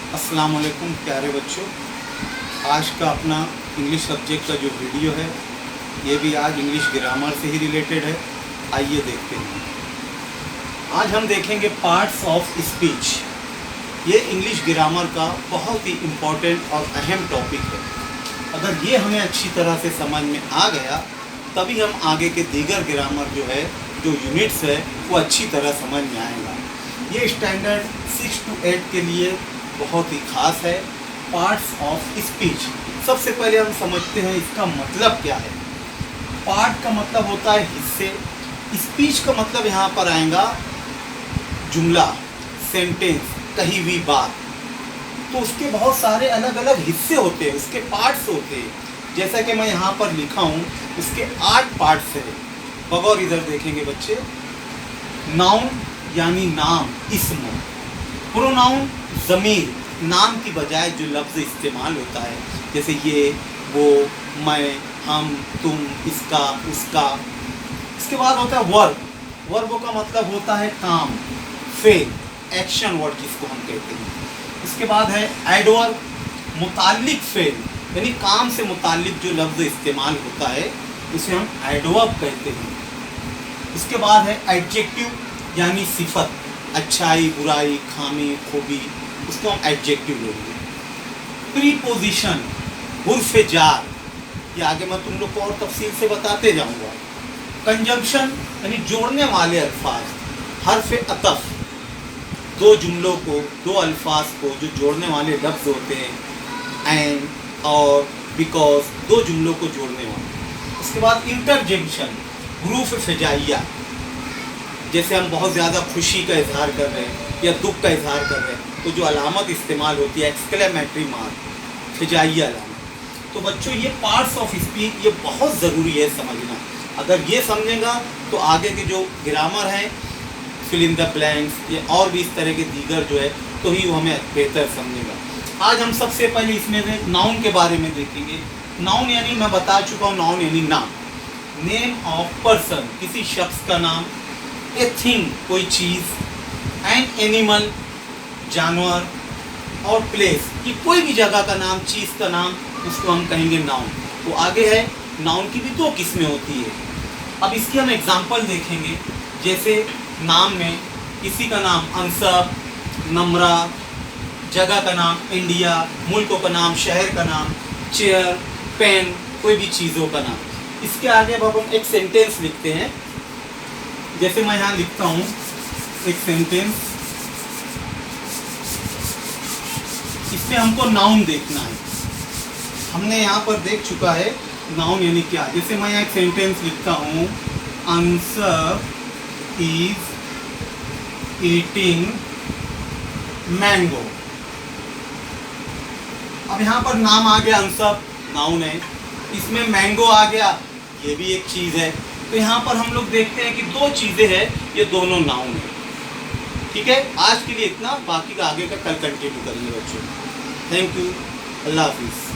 अस्सलाम वालेकुम प्यारे बच्चों। आज का अपना इंग्लिश सब्जेक्ट का जो वीडियो है ये भी आज इंग्लिश ग्रामर से ही रिलेटेड है। आइए देखते हैं। आज हम देखेंगे पार्ट्स ऑफ स्पीच। ये इंग्लिश ग्रामर का बहुत ही इम्पोर्टेंट और अहम टॉपिक है। अगर ये हमें अच्छी तरह से समझ में आ गया तभी हम आगे के दीगर ग्रामर जो है, जो यूनिट्स है, वो अच्छी तरह समझ में आएगा। ये स्टैंडर्ड 6 to 8 के लिए बहुत ही ख़ास है। पार्ट्स ऑफ स्पीच, सबसे पहले हम समझते हैं इसका मतलब क्या है। पार्ट का मतलब होता है हिस्से। स्पीच का मतलब यहाँ पर आएगा जुमला, सेंटेंस, कही हुई बात। तो उसके बहुत सारे अलग अलग हिस्से होते हैं, उसके पार्ट्स होते हैं। जैसा कि मैं यहाँ पर लिखा हूँ, उसके 8 पार्ट्स हैं। बगौर इधर देखेंगे बच्चे। नाउन यानी नाम, इस्म। प्रोनाउन ज़मीर, नाम की बजाय जो लफ्ज़ इस्तेमाल होता है, जैसे ये, वो, मैं, हम, तुम, इसका, उसका। इसके बाद होता है वर्ब। वर्ब का मतलब होता है काम, फेल, एक्शन वर्ड जिसको हम कहते हैं। इसके बाद है एडवर्ब, मुताल्लिक फेल, यानी काम से मुताल्लिक जो लफ्ज़ इस्तेमाल होता है उसे हम एडवर्ब कहते हैं। इसके बाद है एडजेक्टिव यानी सिफत, अच्छाई, बुराई, खामी, खूबी, उसको हम एडजेक्टिव लेंगे। प्रीपोजिशन, हुर्फ जार, ये आगे मैं तुम लोग को और तफसील से बताते जाऊंगा। कंजंक्शन यानी जोड़ने वाले अल्फाज, हर्फ अतफ, दो जुमलों को, दो अल्फाज को जो जोड़ने वाले लफ्ज़ होते हैं, एंड, और, बिकॉज, दो जुमलों को जोड़ने वाले। उसके बाद इंटरजेक्शन, हरूफ फ़िजाइया, जैसे हम बहुत ज़्यादा खुशी का इजहार कर रहे हैं या दुख का इजहार कर रहे हैं तो जो अलामत इस्तेमाल होती है एक्सक्लेमेटरी मार्क, फिजाइया अलामत। तो बच्चों ये पार्ट्स ऑफ स्पीच ये बहुत ज़रूरी है समझना। अगर ये समझेगा तो आगे के जो ग्रामर है, फिल इन द ब्लैंक्स, ये और भी इस तरह के दीगर जो है तो ही वो हमें बेहतर समझेगा। आज हम सबसे पहले इसमें से नाउन के बारे में देखेंगे। नाउन यानी मैं बता चुका हूँ, नाउन यानी नाम, नेम ऑफ पर्सन, किसी शख्स का नाम, ए थिंग, कोई चीज़, एन एनिमल, जानवर, और प्लेस, कि कोई भी जगह का नाम, चीज़ का नाम, उसको हम कहेंगे नाउन। तो आगे है नाउन की भी 2 किस्में होती है। अब इसकी हम एग्जांपल देखेंगे। जैसे नाम में किसी का नाम अंसर, नम्रा, जगह का नाम इंडिया, मुल्कों का नाम, शहर का नाम, चेयर, पेन, कोई भी चीज़ों का नाम। इसके आगे अब हम एक सेंटेंस लिखते हैं। जैसे मैं यहाँ लिखता हूँ एक सेंटेंस, इसमें हमको नाउन देखना है। हमने यहाँ पर देख चुका है नाउन यानी क्या। जैसे मैं यहाँ एक सेंटेंस लिखता हूँ, आंसर इज ईटिंग मैंगो। अब यहाँ पर नाम आ गया, आंसर नाउन है, इसमें मैंगो आ गया, ये भी एक चीज़ है। तो यहाँ पर हम लोग देखते हैं कि 2 चीज़ें हैं, ये दोनों नाउन है। ठीक है, आज के लिए इतना, बाकी का आगे का कल कंटिन्यू करेंगे बच्चों। थैंक यू, अल्लाह हाफिज़।